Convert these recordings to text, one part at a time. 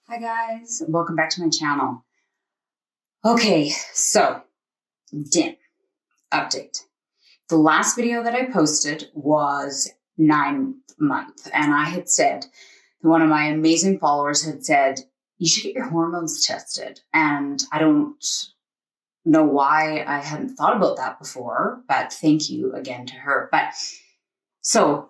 Hi guys, welcome back to my channel. Okay, so DIM update. The last video that I posted was 9th month, and I had said, one of my amazing followers had said, you should get your hormones tested. And I don't know why I hadn't thought about that before, but thank you again to her. But so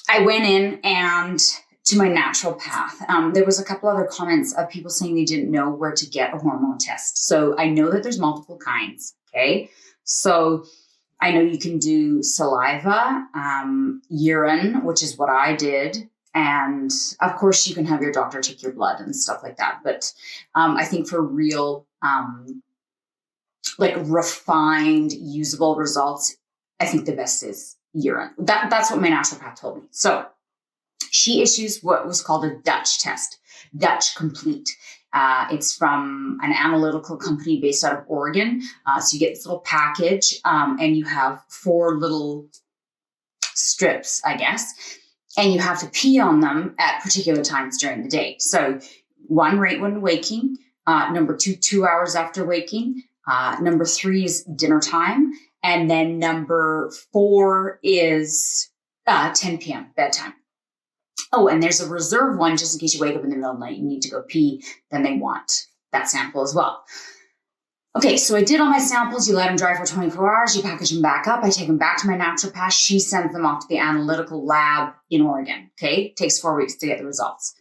I went in and to my naturopath. There was a couple other comments of people saying they didn't know where to get a hormone test. So I know that there's multiple kinds. Okay. So I know you can do saliva, urine, which is what I did. And of course you can have your doctor take your blood and stuff like that. But I think for real, like refined, usable results, I think the best is urine. That's what my naturopath told me. So she issues what was called a Dutch test, Dutch Complete. It's from an analytical company based out of Oregon. So you get this little package and you have 4 little strips, I guess, and you have to pee on them at particular times during the day. So 1, right when waking, number 2, 2 hours after waking, number 3 is dinner time, and then number 4 is 10 p.m. bedtime. Oh, and there's a reserve one just in case you wake up in the middle of the night, you need to go pee, then they want that sample as well. Okay, so I did all my samples. You let them dry for 24 hours. You package them back up. I take them back to my naturopath. She sends them off to the Analytical lab in Oregon. Okay, it takes 4 weeks to get the results.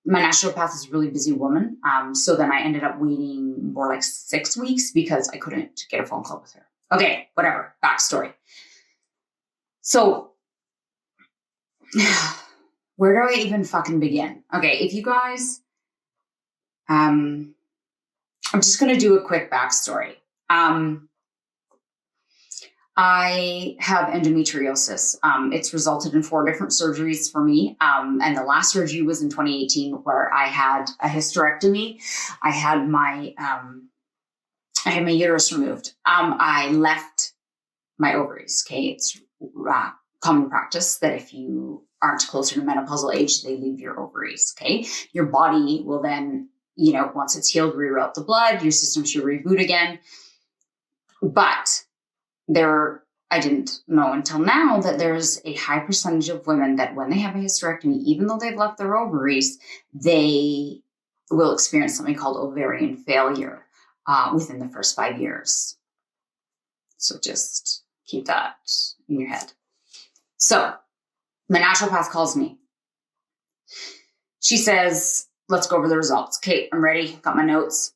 My naturopath is a really busy woman. So then I ended up waiting more like 6 weeks because I couldn't get a phone call with her. Okay, whatever, backstory. So where do I even fucking begin? Okay, if you guys, I'm just going to do a quick backstory. I have endometriosis. It's resulted in 4 different surgeries for me. And the last surgery was in 2018 where I had a hysterectomy. I had my uterus removed. I left my ovaries. Okay. It's common practice that if you aren't closer to menopausal age, they leave your ovaries. Okay. Your body will then, once it's healed, reroute the blood, your system should reboot again. But I didn't know until now that there's a high percentage of women that when they have a hysterectomy, even though they've left their ovaries, they will experience something called ovarian failure within the first 5 years. So just keep that in your head. So my naturopath calls me. She says, let's go over the results. Okay, I'm ready. Got my notes.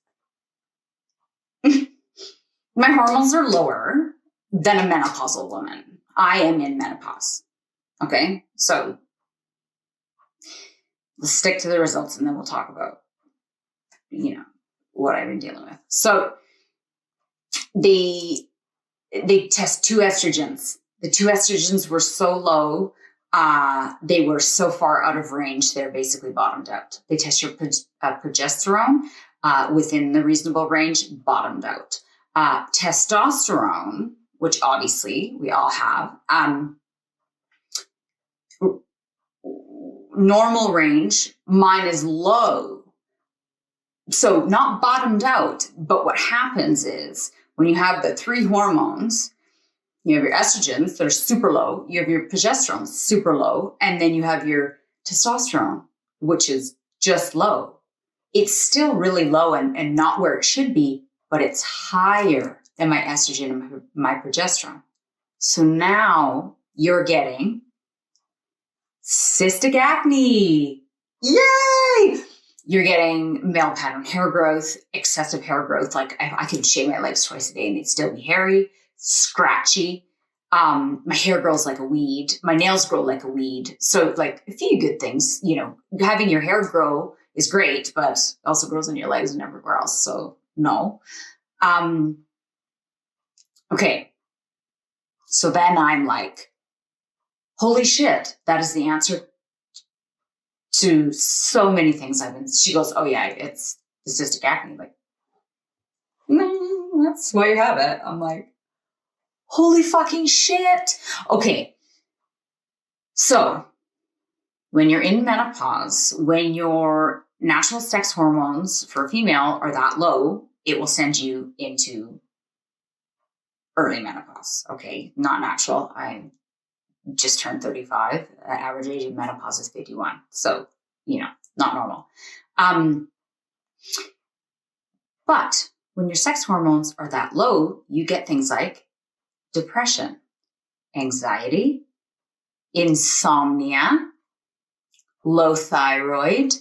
My hormones are lower than a menopausal woman. I am in menopause. Okay, so let's stick to the results and then we'll talk about, what I've been dealing with. So they test 2 estrogens. The 2 estrogens were so low, they were so far out of range, they're basically bottomed out. They test your progesterone within the reasonable range, bottomed out. Testosterone, which obviously we all have, normal range, mine is low. So not bottomed out, but what happens is when you have the 3 hormones, you have your estrogens that are super low, you have your progesterone super low, and then you have your testosterone, which is just low. It's still really low and not where it should be, but it's higher than my estrogen and my progesterone. So now you're getting cystic acne. Yay! You're getting male pattern hair growth, excessive hair growth. Like I could shave my legs twice a day and they'd still be hairy, scratchy. My hair grows like a weed. My nails grow like a weed. So like a few good things, having your hair grow is great, but also grows on your legs and everywhere else. So no. Okay. So then I'm like, holy shit, that is the answer to so many things she goes, oh yeah, it's the cystic acne. Like, no, that's why you have it. I'm like, holy fucking shit. Okay. So when you're in menopause, when you're natural sex hormones for a female are that low, it will send you into early menopause. Okay, not natural. I just turned 35. The average age of menopause is 51. So, not normal. But when your sex hormones are that low, you get things like depression, anxiety, insomnia, low thyroid.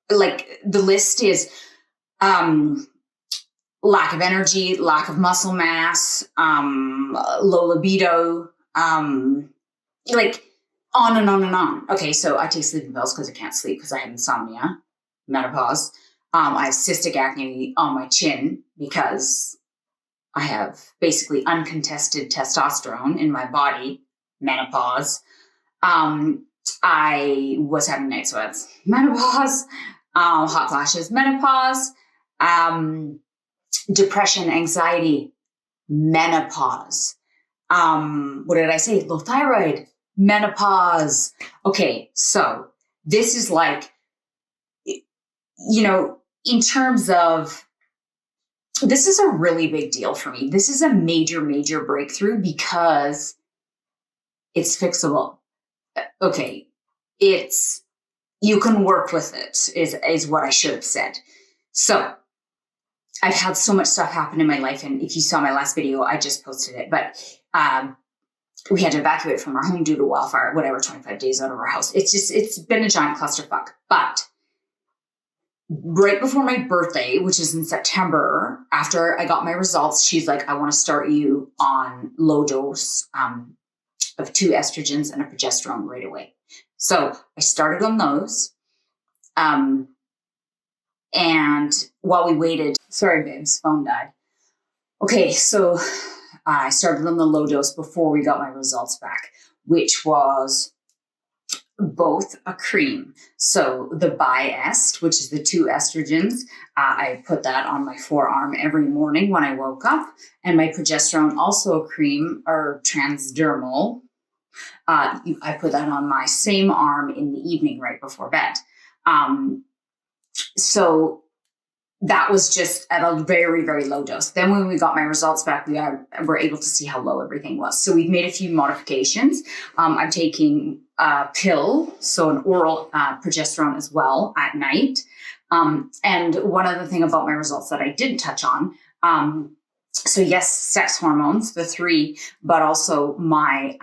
Like the list is lack of energy, lack of muscle mass, low libido, like on and on and on. Okay, so I take sleeping pills because I can't sleep because I have insomnia, menopause. I have cystic acne on my chin because I have basically uncontested testosterone in my body, menopause. I was having night sweats, menopause, hot flashes, menopause, depression, anxiety, menopause. What did I say? Low thyroid, menopause. Okay, so this is like, in terms of, this is a really big deal for me. This is a major, major breakthrough because it's fixable. Okay, you can work with it is what I should have said. So I've had so much stuff happen in my life. And if you saw my last video, I just posted it, but we had to evacuate from our home due to wildfire, 25 days out of our house. It's been a giant clusterfuck. But right before my birthday, which is in September, after I got my results, she's like, I want to start you on low dose of 2 estrogens and a progesterone right away. So I started on those. And while we waited, sorry, babes, phone died. Okay, so I started on the low dose before we got my results back, which was both a cream. So the Biest, which is the 2 estrogens, I put that on my forearm every morning when I woke up. And my progesterone, also a cream or transdermal. I put that on my same arm in the evening right before bed. So that was just at a very, very low dose. Then when we got my results back, we were able to see how low everything was. So we've made a few modifications. I'm taking a pill, so an oral progesterone as well at night. And one other thing about my results that I didn't touch on, so yes, sex hormones, the 3, but also my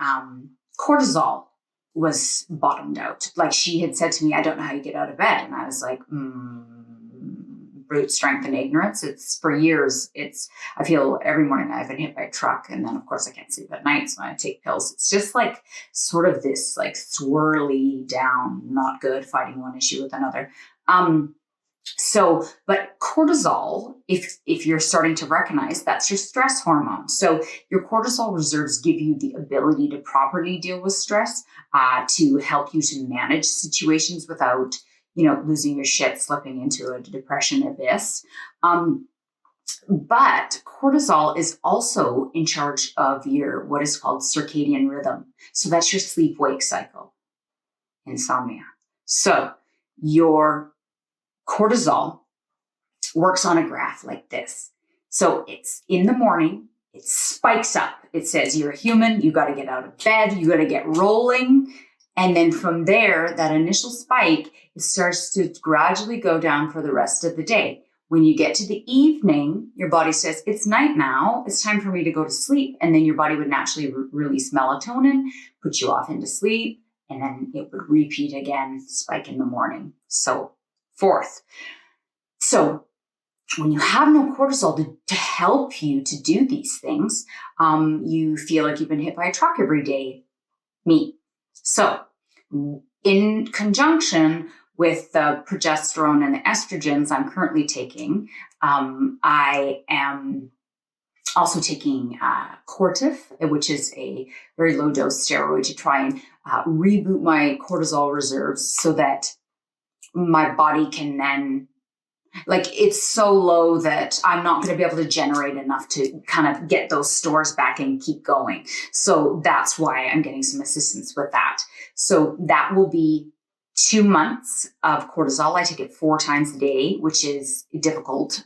cortisol was bottomed out. Like she had said to me, I don't know how you get out of bed. And I was like, brute strength and ignorance. It's for years. I feel every morning I've been hit by a truck. And then of course I can't sleep at night. So I take pills. It's just like sort of this like swirly down, not good, fighting one issue with another. But cortisol, if you're starting to recognize, that's your stress hormone. So your cortisol reserves give you the ability to properly deal with stress, to help you to manage situations without, losing your shit, slipping into a depression abyss. But cortisol is also in charge of your, what is called circadian rhythm. So that's your sleep-wake cycle, insomnia. So your cortisol works on a graph like this. So it's in the morning, it spikes up. It says you're a human, you got to get out of bed, you got to get rolling. And then from there, that initial spike, it starts to gradually go down for the rest of the day. When you get to the evening, your body says, it's night now, it's time for me to go to sleep. And then your body would naturally release melatonin, put you off into sleep, and then it would repeat again, spike in the morning. So forth. So when you have no cortisol to help you to do these things, you feel like you've been hit by a truck every day. Me. So in conjunction with the progesterone and the estrogens I'm currently taking, I am also taking Cortif, which is a very low dose steroid to try and reboot my cortisol reserves so that my body can then, it's so low that I'm not going to be able to generate enough to kind of get those stores back and keep going. So that's why I'm getting some assistance with that. So that will be 2 months of cortisol. I take it 4 times a day, which is difficult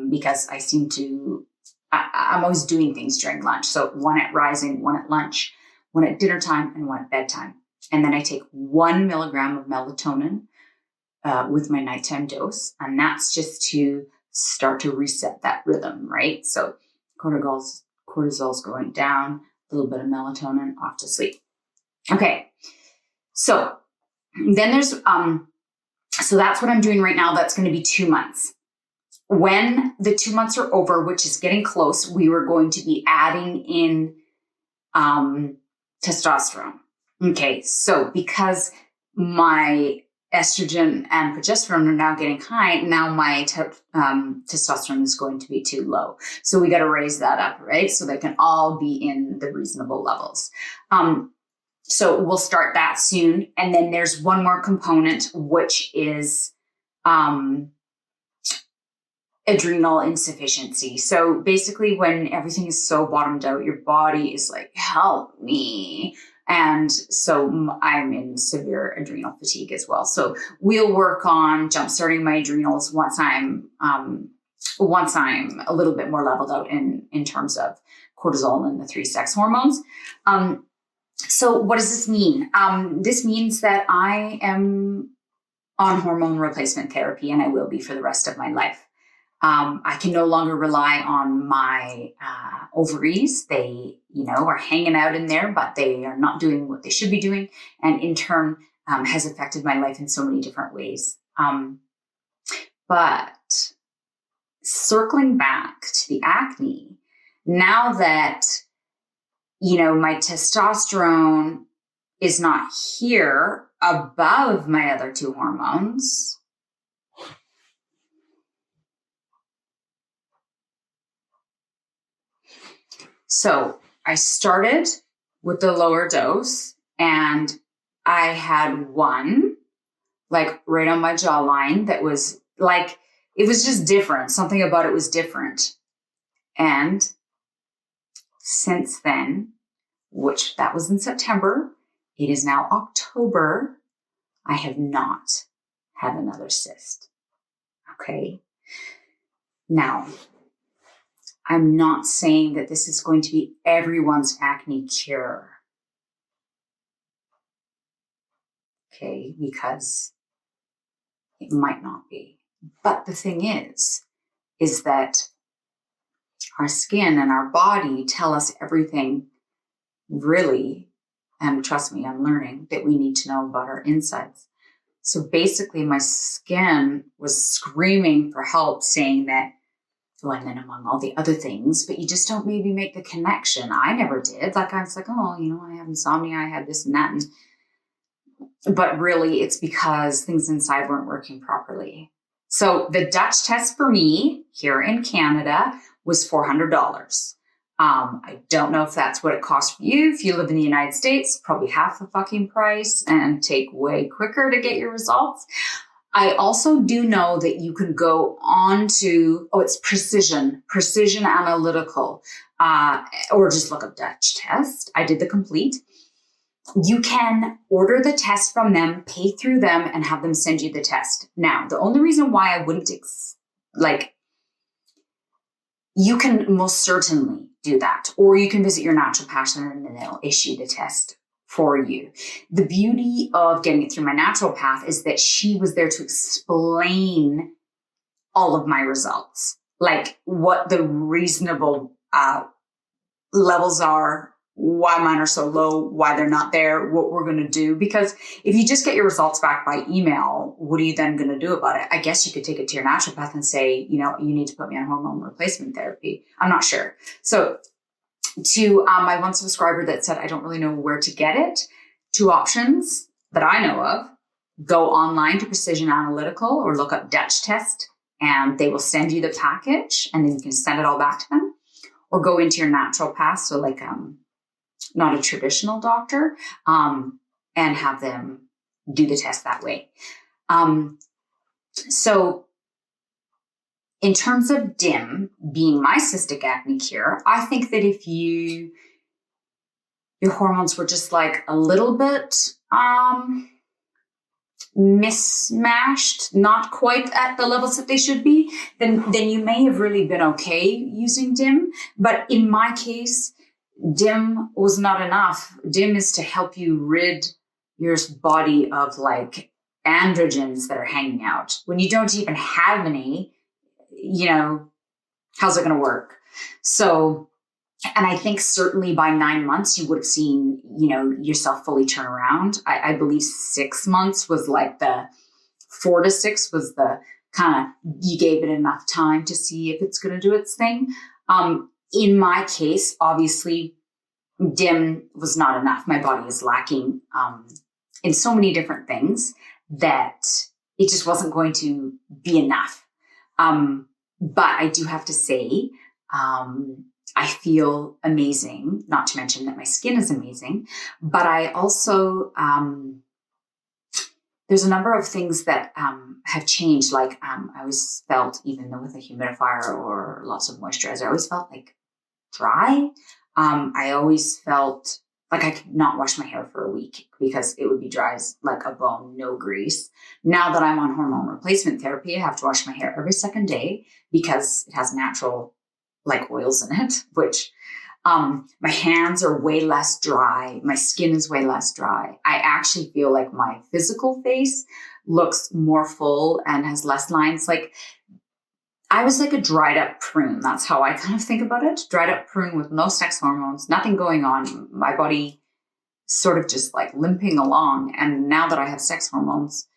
because I'm always doing things during lunch. So 1 at rising, 1 at lunch, 1 at dinner time, and 1 at bedtime. And then I take 1 milligram of melatonin with my nighttime dose. And that's just to start to reset that rhythm, right? So cortisol's going down, a little bit of melatonin, off to sleep. Okay. So then there's, so that's what I'm doing right now. That's going to be 2 months. When the 2 months are over, which is getting close, we were going to be adding in testosterone. Okay, so because my estrogen and progesterone are now getting high, now my testosterone is going to be too low. So we got to raise that up, right? So they can all be in the reasonable levels. So we'll start that soon. And then there's one more component, which is adrenal insufficiency. So basically when everything is so bottomed out, your body is like, help me. And so I'm in severe adrenal fatigue as well. So we'll work on jumpstarting my adrenals once I'm a little bit more leveled out in terms of cortisol and the 3 sex hormones. So what does this mean? This means that I am on hormone replacement therapy, and I will be for the rest of my life. I can no longer rely on my ovaries. They, are hanging out in there, but they are not doing what they should be doing. And in turn, has affected my life in so many different ways. But circling back to the acne, now that, my testosterone is not here above my other 2 hormones, so I started with the lower dose, and I had one right on my jawline that was it was just different. Something about it was different. And since then, which that was in September, it is now October, I have not had another cyst. Okay. Now, I'm not saying that this is going to be everyone's acne cure. Okay, because it might not be. But the thing is that our skin and our body tell us everything really, and trust me, I'm learning that we need to know about our insides. So basically my skin was screaming for help, saying that, and then among all the other things, but you just don't maybe make the connection. I never did. I was like, I have insomnia, I had this and that. But really it's because things inside weren't working properly. So the Dutch test for me here in Canada was $400. I don't know if that's what it costs for you. If you live in the United States, probably half the fucking price and take way quicker to get your results. I also do know that you can go on to, it's Precision Analytical, or just look up Dutch test. I did the complete. You can order the test from them, pay through them, and have them send you the test. Now, the only reason why I wouldn't, you can most certainly do that, or you can visit your naturopath and then they'll issue the test for you. The beauty of getting it through my naturopath is that she was there to explain all of my results, what the reasonable levels are, why mine are so low, why they're not there, what we're going to do. Because if you just get your results back by email, what are you then going to do about it? I guess you could take it to your naturopath and say, you need to put me on hormone replacement therapy. I'm not sure. So to my one subscriber that said, I don't really know where to get it, 2 options that I know of: go online to Precision Analytical or look up Dutch test, and they will send you the package and then you can send it all back to them, or go into your naturopath. So not a traditional doctor, and have them do the test that way. So in terms of DIM being my cystic acne cure, I think that if your hormones were just a little bit mismatched, not quite at the levels that they should be, then you may have really been okay using DIM. But in my case, DIM was not enough. DIM is to help you rid your body of like androgens that are hanging out. When you don't even have any, how's it going to work? So, and I think certainly by 9 months, you would have seen, yourself fully turn around. I believe 6 months was like 4 to 6 was the kind of, you gave it enough time to see if it's going to do its thing. In my case, obviously, DIM was not enough. My body is lacking in so many different things that it just wasn't going to be enough. But I do have to say, I feel amazing, not to mention that my skin is amazing, but I also, there's a number of things that have changed. Like I always felt, even though with a humidifier or lots of moisturizer, I always felt like dry. I always felt like I could not wash my hair for a week because it would be dry as like a bone, no grease. Now that I'm on hormone replacement therapy, I have to wash my hair every second day because it has natural like oils in it, which my hands are way less dry. My skin is way less dry. I actually feel like my physical face looks more full and has less lines. Like I was like a dried up prune. That's how I kind of think about it. Dried up prune with no sex hormones, nothing going on. My body sort of just like limping along. And now that I have sex hormones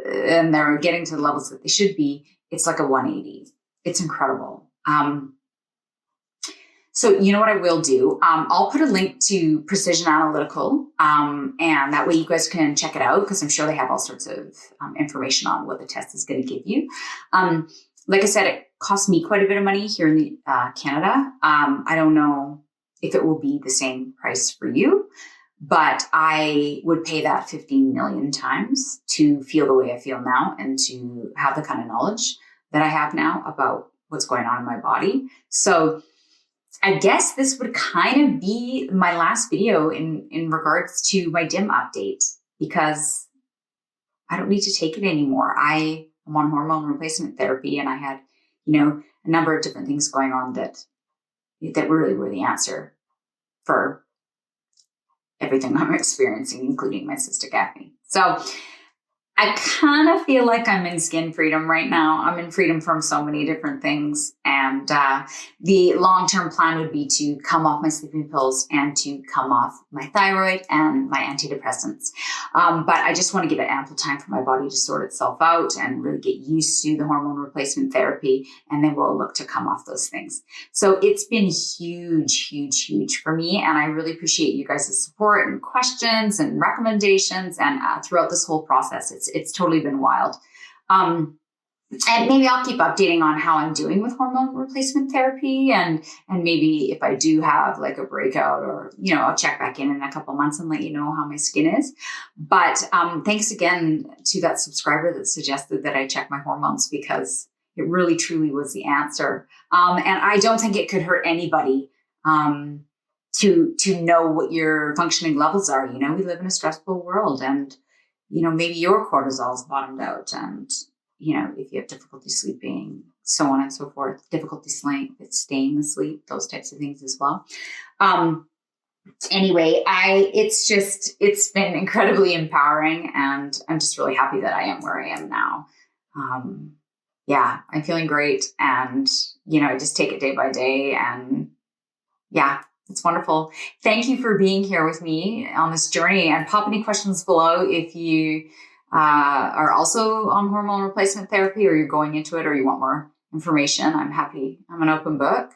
and they're getting to the levels that they should be, it's like a 180. It's incredible. So you know what I will do? I'll put a link to Precision Analytical, and that way you guys can check it out because I'm sure they have all sorts of information on what the test is going to give you. Like I said, it costs me quite a bit of money here in Canada. I don't know if it will be the same price for you, but I would pay that 15 million times to feel the way I feel now and to have the kind of knowledge that I have now about what's going on in my body. So I guess this would kind of be my last video in regards to my DIM update because I don't need to take it anymore. I am on hormone replacement therapy and I had, a number of different things going on that really were the answer for everything I'm experiencing, including my cystic acne. So I kind of feel like I'm in skin freedom right now. I'm in freedom from so many different things. And the long-term plan would be to come off my sleeping pills and to come off my thyroid and my antidepressants. But I just want to give it ample time for my body to sort itself out and really get used to the hormone replacement therapy. And then we'll look to come off those things. So it's been huge, huge, huge for me. And I really appreciate you guys' support and questions and recommendations. And throughout this whole process, it's totally been wild. And maybe I'll keep updating on how I'm doing with hormone replacement therapy. And maybe if I do have like a breakout or, I'll check back in a couple months and let you know how my skin is. But thanks again to that subscriber that suggested that I check my hormones because it really, truly was the answer. And I don't think it could hurt anybody to know what your functioning levels are. We live in a stressful world and, maybe your cortisol's bottomed out and, if you have difficulty sleeping, so on and so forth, difficulty staying asleep, those types of things as well. Anyway, it's been incredibly empowering and I'm just really happy that I am where I am now. I'm feeling great and, I just take it day by day and it's wonderful. Thank you for being here with me on this journey and pop any questions below if you are also on hormone replacement therapy or you're going into it or you want more information. I'm happy. I'm an open book.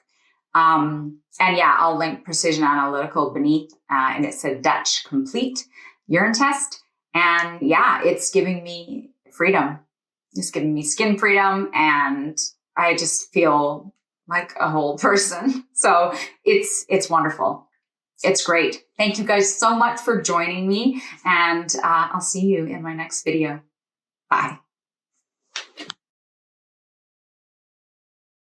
I'll link Precision Analytical beneath and it's a Dutch complete urine test. And it's giving me freedom. It's giving me skin freedom and I just feel like a whole person. So it's wonderful. It's great. Thank you guys so much for joining me and I'll see you in my next video. Bye.